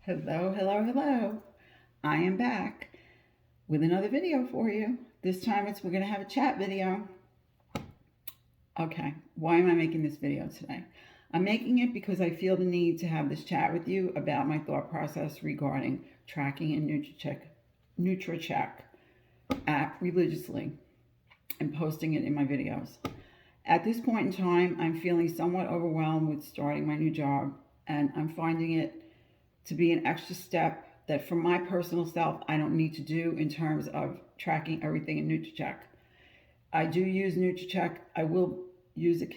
Hello, hello, hello. I am back with another video for you. This time we're going to have a chat video. Okay, why am I making this video today? I'm making it because I feel the need to have this chat with you about my thought process regarding tracking and NutriCheck app religiously and posting it in my videos. At this point in time, I'm feeling somewhat overwhelmed with starting my new job, and I'm finding it to be an extra step that for my personal self I don't need to do in terms of tracking everything in NutriCheck. I do use NutriCheck. I will use it,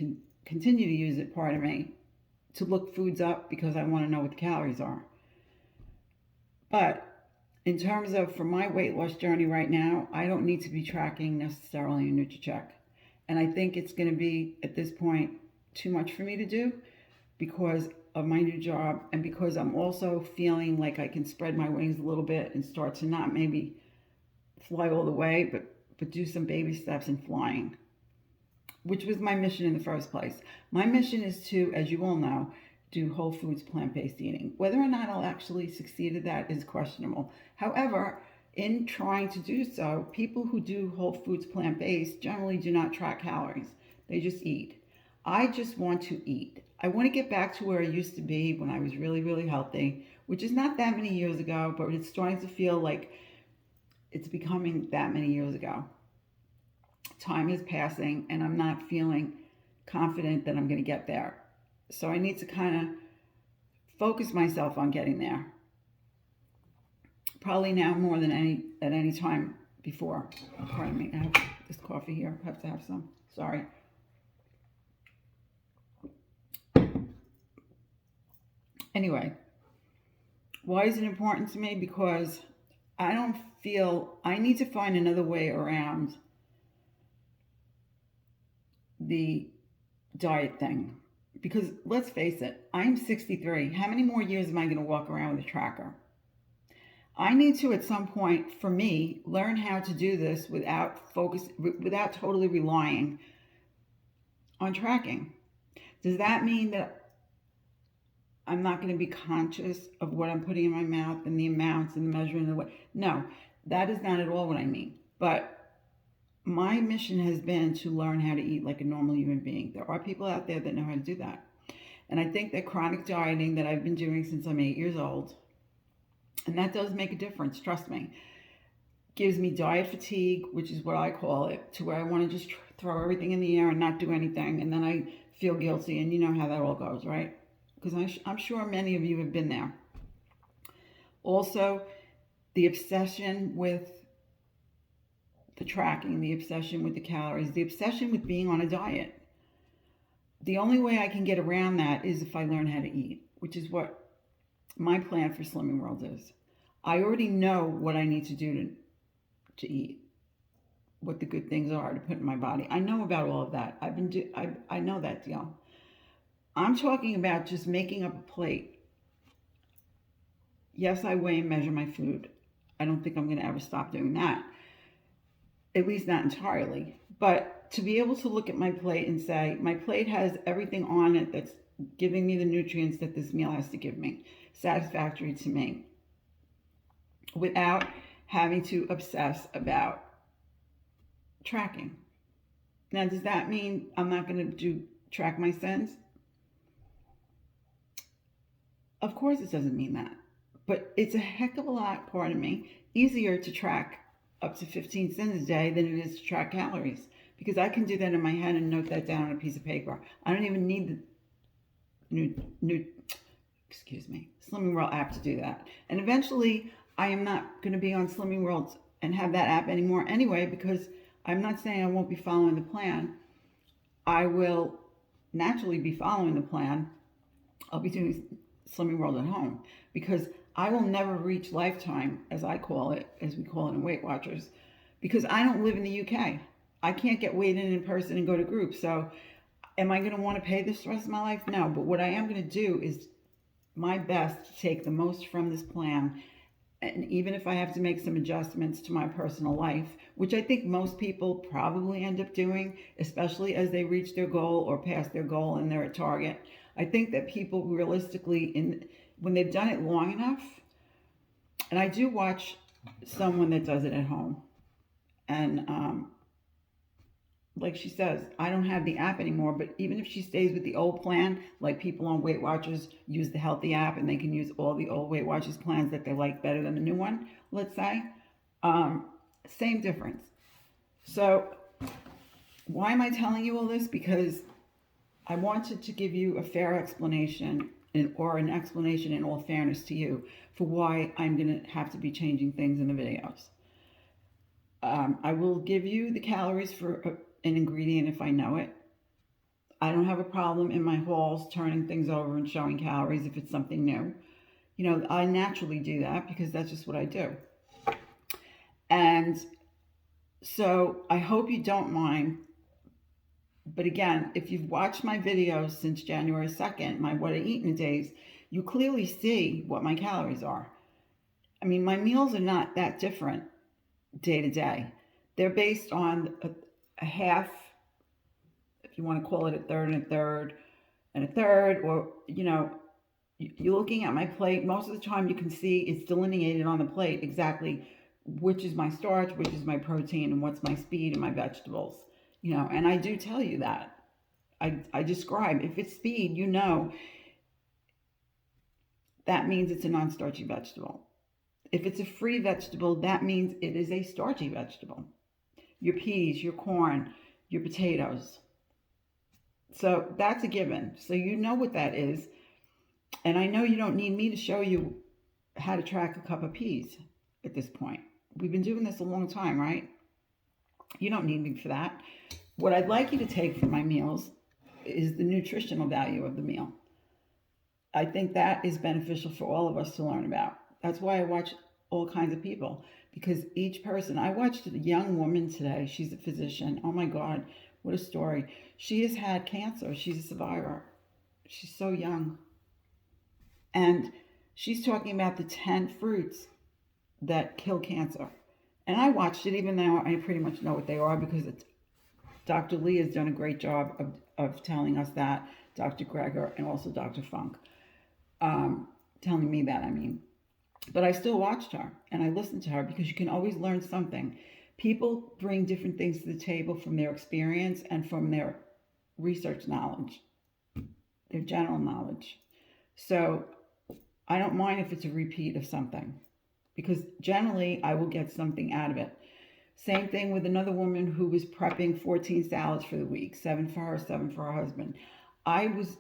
continue to use it, pardon me, to look foods up because I want to know what the calories are. But in terms of for my weight loss journey right now, I don't need to be tracking necessarily in NutriCheck. And I think it's going to be at this point too much for me to do because of my new job and because I'm also feeling like I can spread my wings a little bit and start to not maybe fly all the way, but do some baby steps in flying, which was my mission in the first place. My mission is to, as you all know, do whole foods plant-based eating. Whether or not I'll actually succeed at that is questionable. However, in trying to do so, people who do whole foods plant-based generally do not track calories. They just eat. I just want to eat. I want to get back to where I used to be when I was really, really healthy, which is not that many years ago, but it's starting to feel like it's becoming that many years ago. Time is passing, and I'm not feeling confident that I'm going to get there. So I need to kind of focus myself on getting there. Probably now more than any time before. Pardon me, I have this coffee here. I have to have some. Sorry. Anyway, why is it important to me? Because I don't feel I need to find another way around the diet thing. Because let's face it, I'm 63. How many more years am I going to walk around with a tracker? I need to, at some point, for me, learn how to do this without totally relying on tracking. Does that mean that I'm not going to be conscious of what I'm putting in my mouth and the amounts and the measuring of the weight? No, that is not at all what I mean. But my mission has been to learn how to eat like a normal human being. There are people out there that know how to do that. And I think that chronic dieting that I've been doing since I'm 8 years old, and that does make a difference, trust me, gives me diet fatigue, which is what I call it, to where I want to just throw everything in the air and not do anything. And then I feel guilty. And you know how that all goes, right? Because I'm sure many of you have been there. Also, the obsession with the tracking, the obsession with the calories, the obsession with being on a diet. The only way I can get around that is if I learn how to eat, which is what my plan for Slimming World is. I already know what I need to do to eat, what the good things are to put in my body. I know about all of that. I know that deal. I'm talking about just making up a plate. Yes, I weigh and measure my food. I don't think I'm going to ever stop doing that. At least not entirely. But to be able to look at my plate and say, my plate has everything on it that's giving me the nutrients that this meal has to give me, satisfactory to me, without having to obsess about tracking. Now, does that mean I'm not going to track my sins? Of course it doesn't mean that. But it's a heck of a lot, pardon me, easier to track up to 15 cents a day than it is to track calories, because I can do that in my head and note that down on a piece of paper. I don't even need the Slimming World app to do that. And eventually, I am not going to be on Slimming World and have that app anymore anyway, because I'm not saying I won't be following the plan. I will naturally be following the plan. I'll be doing Slimming World at home because I will never reach lifetime, as I call it, as we call it in Weight Watchers, because I don't live in the UK. I can't get weighed in person and go to groups. So am I going to want to pay this the rest of my life? No. But what I am going to do is my best to take the most from this plan And even if I have to make some adjustments to my personal life, which I think most people probably end up doing, especially as they reach their goal or pass their goal and they're at target, I think that people realistically, when they've done it long enough, and I do watch someone that does it at home, and like she says, I don't have the app anymore, but even if she stays with the old plan, like people on Weight Watchers use the healthy app and they can use all the old Weight Watchers plans that they like better than the new one, let's say, um, same difference. So, why am I telling you all this? Because I wanted to give you a fair explanation or an explanation in all fairness to you for why I'm going to have to be changing things in the videos. I will give you the calories for an ingredient if I know it. I don't have a problem in my hauls turning things over and showing calories if it's something new. You know, I naturally do that because that's just what I do. And so I hope you don't mind. But again, if you've watched my videos since January 2nd, my What I Eat in a Days, you clearly see what my calories are. I mean, my meals are not that different day to day. They're based on a half, if you want to call it a third and a third and a third, or, you know, you're looking at my plate. Most of the time you can see it's delineated on the plate exactly which is my starch, which is my protein, and what's my speed and my vegetables. You know, and I do tell you that. I describe, if it's speed, you know, that means it's a non-starchy vegetable. If it's a free vegetable, that means it is a starchy vegetable. Your peas, your corn, your potatoes. So that's a given. So you know what that is. And I know you don't need me to show you how to track a cup of peas at this point. We've been doing this a long time, right? You don't need me for that. What I'd like you to take from my meals is the nutritional value of the meal. I think that is beneficial for all of us to learn about. That's why I watch all kinds of people, because each person, I watched a young woman today. She's a physician. Oh my God, what a story. She has had cancer. She's a survivor. She's so young. And she's talking about the 10 fruits that kill cancer. And I watched it even though I pretty much know what they are because Dr. Lee has done a great job of telling us that, Dr. Greger and also Dr. Funk, telling me that, I mean. But I still watched her and I listened to her because you can always learn something. People bring different things to the table from their experience and from their research knowledge, their general knowledge. So I don't mind if it's a repeat of something because generally I will get something out of it. Same thing with another woman who was prepping 14 salads for the week, 7 for her, 7 for her husband. I was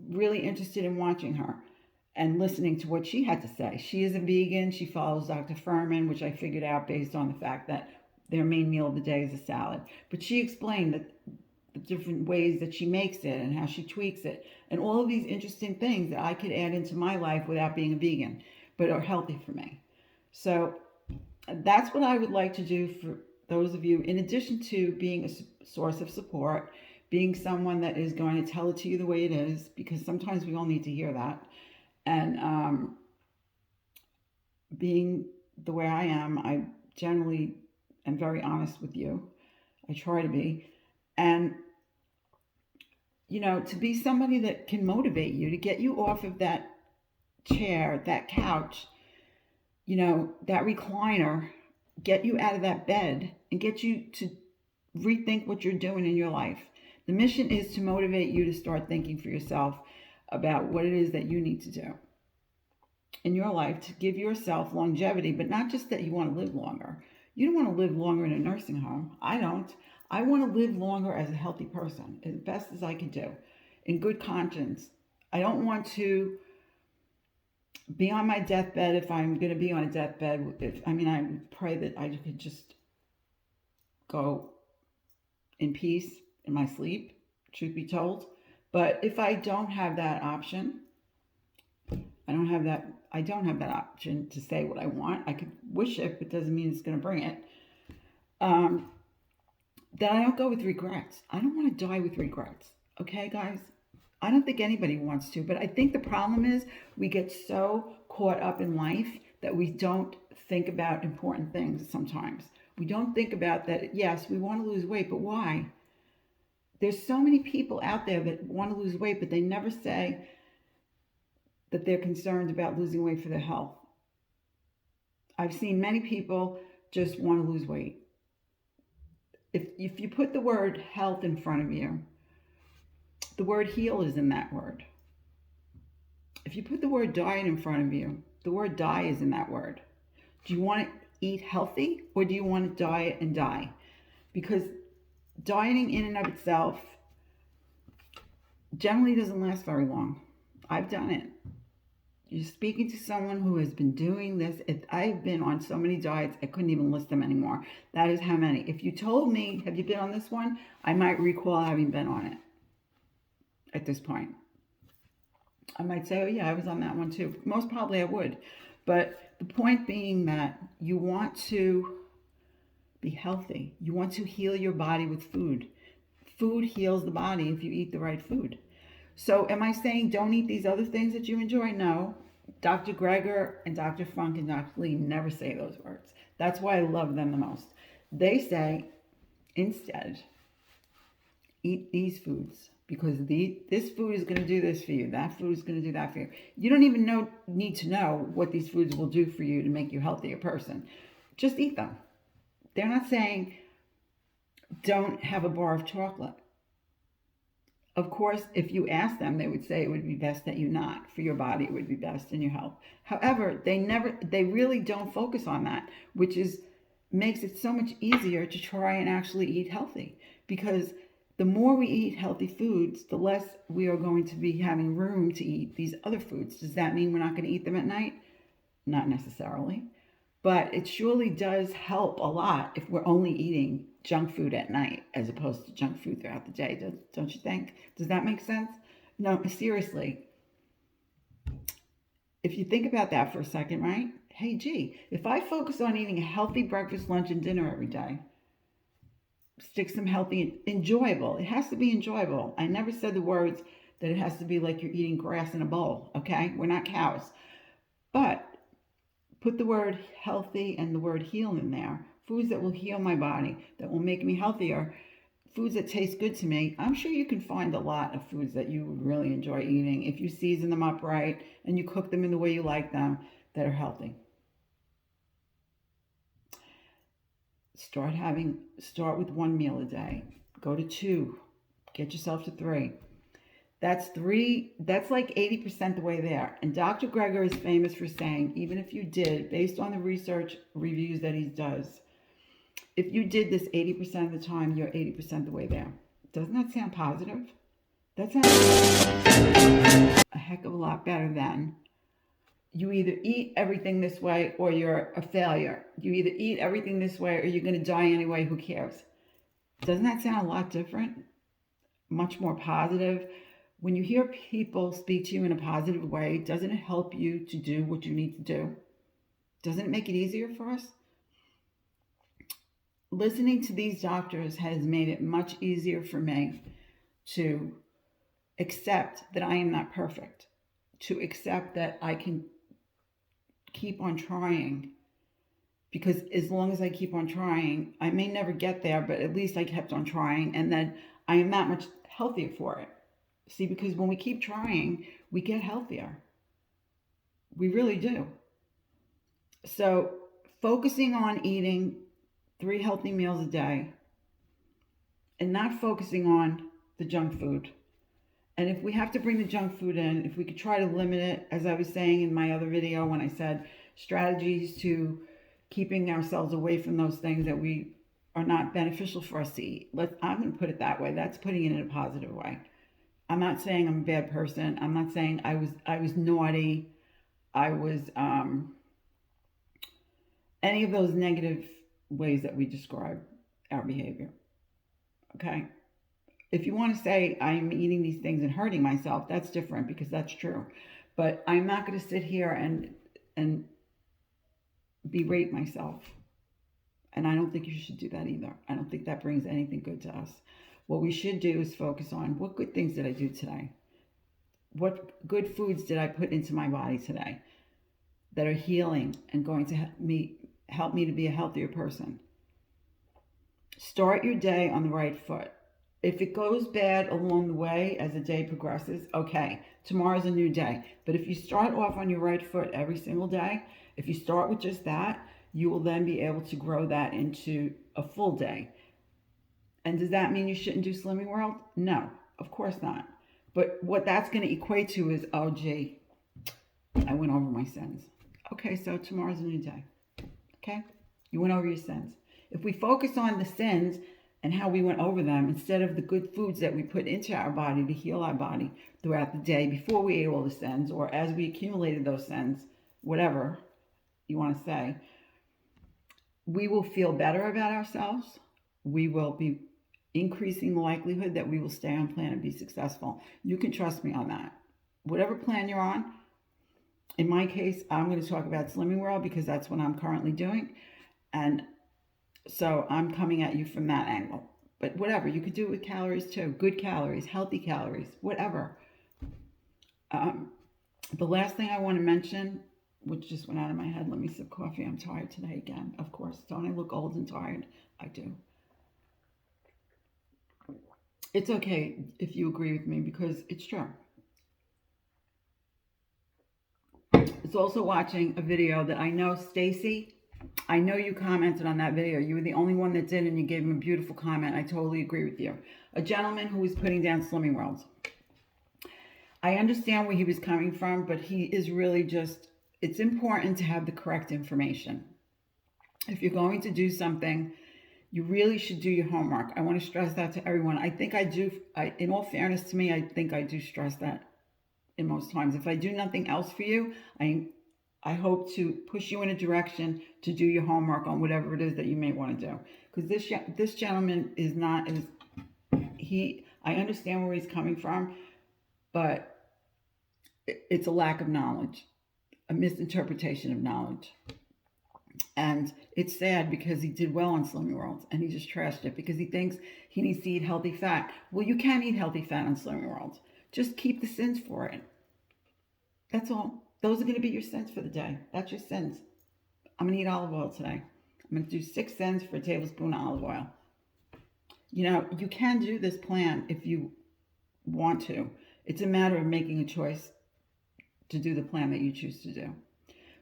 really interested in watching her and listening to what she had to say. She is a vegan. She follows Dr. Furman, which I figured out based on the fact that their main meal of the day is a salad. But she explained that the different ways that she makes it and how she tweaks it and all of these interesting things that I could add into my life without being a vegan, but are healthy for me. So that's what I would like to do for those of you, in addition to being a source of support, being someone that is going to tell it to you the way it is, because sometimes we all need to hear that, and being the way I am. I generally am very honest with you. I try to be. And, you know, to be somebody that can motivate you, to get you off of that chair, that couch, you know, that recliner, get you out of that bed and get you to rethink what you're doing in your life. The mission is to motivate you to start thinking for yourself about what it is that you need to do in your life to give yourself longevity, but not just that you want to live longer. You don't want to live longer in a nursing home. I don't. I want to live longer as a healthy person, as best as I can do, in good conscience. I don't want to be on my deathbed if I'm going to be on a deathbed. I pray that I could just go in peace in my sleep, truth be told. But if I don't have that option, I don't have that option to say what I want. I could wish it, but doesn't mean it's going to bring it. That I don't go with regrets. I don't want to die with regrets. Okay, guys? I don't think anybody wants to, but I think the problem is we get so caught up in life that we don't think about important things sometimes. We don't think about that, yes, we want to lose weight, but why? There's so many people out there that want to lose weight, but they never say that they're concerned about losing weight for their health. I've seen many people just want to lose weight. If you put the word health in front of you, the word heal is in that word. If you put the word diet in front of you, the word die is in that word. Do you want to eat healthy, or do you want to diet and die? Because dieting in and of itself generally doesn't last very long. I've done it. You're speaking to someone who has been doing this. I've been on so many diets, I couldn't even list them anymore. That is how many. If you told me, have you been on this one? I might recall having been on it at this point. I might say, oh yeah, I was on that one too. Most probably I would. But the point being that you want to be healthy. You want to heal your body with food. Food heals the body if you eat the right food. So am I saying don't eat these other things that you enjoy? No. Dr. Greger and Dr. Funk and Dr. Lee never say those words. That's why I love them the most. They say, instead, eat these foods, because this food is going to do this for you. That food is going to do that for you. You don't even need to know what these foods will do for you to make you a healthier person. Just eat them. They're not saying don't have a bar of chocolate. Of course, if you ask them, they would say it would be best that you not. For your body, it would be best in your health. However, they really don't focus on that, which makes it so much easier to try and actually eat healthy. Because the more we eat healthy foods, the less we are going to be having room to eat these other foods. Does that mean we're not going to eat them at night? Not necessarily. But it surely does help a lot if we're only eating junk food at night as opposed to junk food throughout the day. Don't you think? Does that make sense? No, seriously. If you think about that for a second, right? Hey, gee, if I focus on eating a healthy breakfast, lunch, and dinner every day, stick some healthy, enjoyable. It has to be enjoyable. I never said the words that it has to be like you're eating grass in a bowl, okay? We're not cows. But put the word healthy and the word heal in there. Foods that will heal my body, that will make me healthier, foods that taste good to me. I'm sure you can find a lot of foods that you would really enjoy eating if you season them up right and you cook them in the way you like them, that are healthy. Start with 1 meal a day. Go to 2. Get yourself to 3. That's like 80% the way there. And Dr. Greger is famous for saying, even if you did, based on the research reviews that he does, if you did this 80% of the time, you're 80% the way there. Doesn't that sound positive? That sounds a heck of a lot better than you either eat everything this way or you're a failure. You either eat everything this way or you're going to die anyway. Who cares? Doesn't that sound a lot different? Much more positive. When you hear people speak to you in a positive way, doesn't it help you to do what you need to do? Doesn't it make it easier for us? Listening to these doctors has made it much easier for me to accept that I am not perfect, to accept that I can keep on trying, because as long as I keep on trying, I may never get there, but at least I kept on trying, and then I am that much healthier for it. See, because when we keep trying, we get healthier. We really do. So focusing on eating 3 healthy meals a day and not focusing on the junk food. And if we have to bring the junk food in, if we could try to limit it, as I was saying in my other video when I said strategies to keeping ourselves away from those things that we are not beneficial for us to eat. I'm going to put it that way. That's putting it in a positive way. I'm not saying I'm a bad person. I'm not saying I was naughty. I was any of those negative ways that we describe our behavior. Okay? If you want to say I'm eating these things and hurting myself, that's different, because that's true. But I'm not going to sit here and berate myself. And I don't think you should do that either. I don't think that brings anything good to us. What we should do is focus on what good things did I do today? What good foods did I put into my body today? that are healing and going to help me to be a healthier person. Start your day on the right foot. If it goes bad along the way as the day progresses, okay, tomorrow's a new day. But if you start off on your right foot every single day, if you start with just that, you will then be able to grow that into a full day. And does that mean you shouldn't do Slimming World? No, of course not. But what that's going to equate to is, oh, gee, I went over my sins. Okay, so tomorrow's a new day. Okay? You went over your sins. If we focus on the sins and how we went over them instead of the good foods that we put into our body to heal our body throughout the day before we ate all the sins or as we accumulated those sins, whatever you want to say, we will feel better about ourselves. We will be increasing the likelihood that we will stay on plan and be successful. You can trust me on that. Whatever plan you're on, in my case, I'm going to talk about Slimming World because that's what I'm currently doing. And so I'm coming at you from that angle. But whatever, you could do it with calories too. Good calories, healthy calories, whatever. The last thing I want to mention, which just went out of my head, let me sip coffee. I'm tired today again, of course. Don't I look old and tired? I do. It's okay if you agree with me because it's true. It's also watching a video that I know, Stacy, I know you commented on that video. You were the only one that did, and you gave him a beautiful comment. I totally agree with you. A gentleman who was putting down Slimming Worlds. I understand where he was coming from, but he is really just, it's important to have the correct information. If you're going to do something, you really should do your homework. I want to stress that to everyone. I think I do, in all fairness to me, I think I do stress that in most times. If I do nothing else for you, I hope to push you in a direction to do your homework on whatever it is that you may want to do. Because this gentleman is not as, I understand where he's coming from, but it's a lack of knowledge, a misinterpretation of knowledge. And it's sad because he did well on Slimming World and he just trashed it because he thinks he needs to eat healthy fat. Well, you can eat healthy fat on Slimming World. Just keep the sins for it. That's all. Those are going to be your sins for the day. That's your sins. I'm going to eat olive oil today. I'm going to do 6 cents for a tablespoon of olive oil. You know, you can do this plan if you want to. It's a matter of making a choice to do the plan that you choose to do.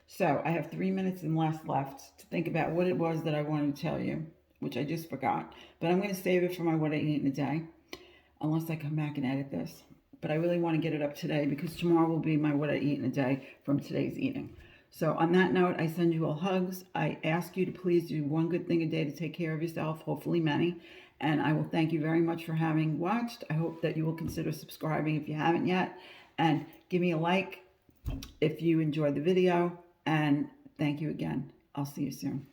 So I have 3 minutes and less left to think about what it was that I wanted to tell you, which I just forgot. But I'm going to save it for my what I eat in a day, unless I come back and edit this. But I really want to get it up today because tomorrow will be my what I eat in a day from today's eating. So on that note, I send you all hugs. I ask you to please do one good thing a day to take care of yourself, hopefully many. And I will thank you very much for having watched. I hope that you will consider subscribing if you haven't yet. And give me a like if you enjoyed the video. And thank you again. I'll see you soon.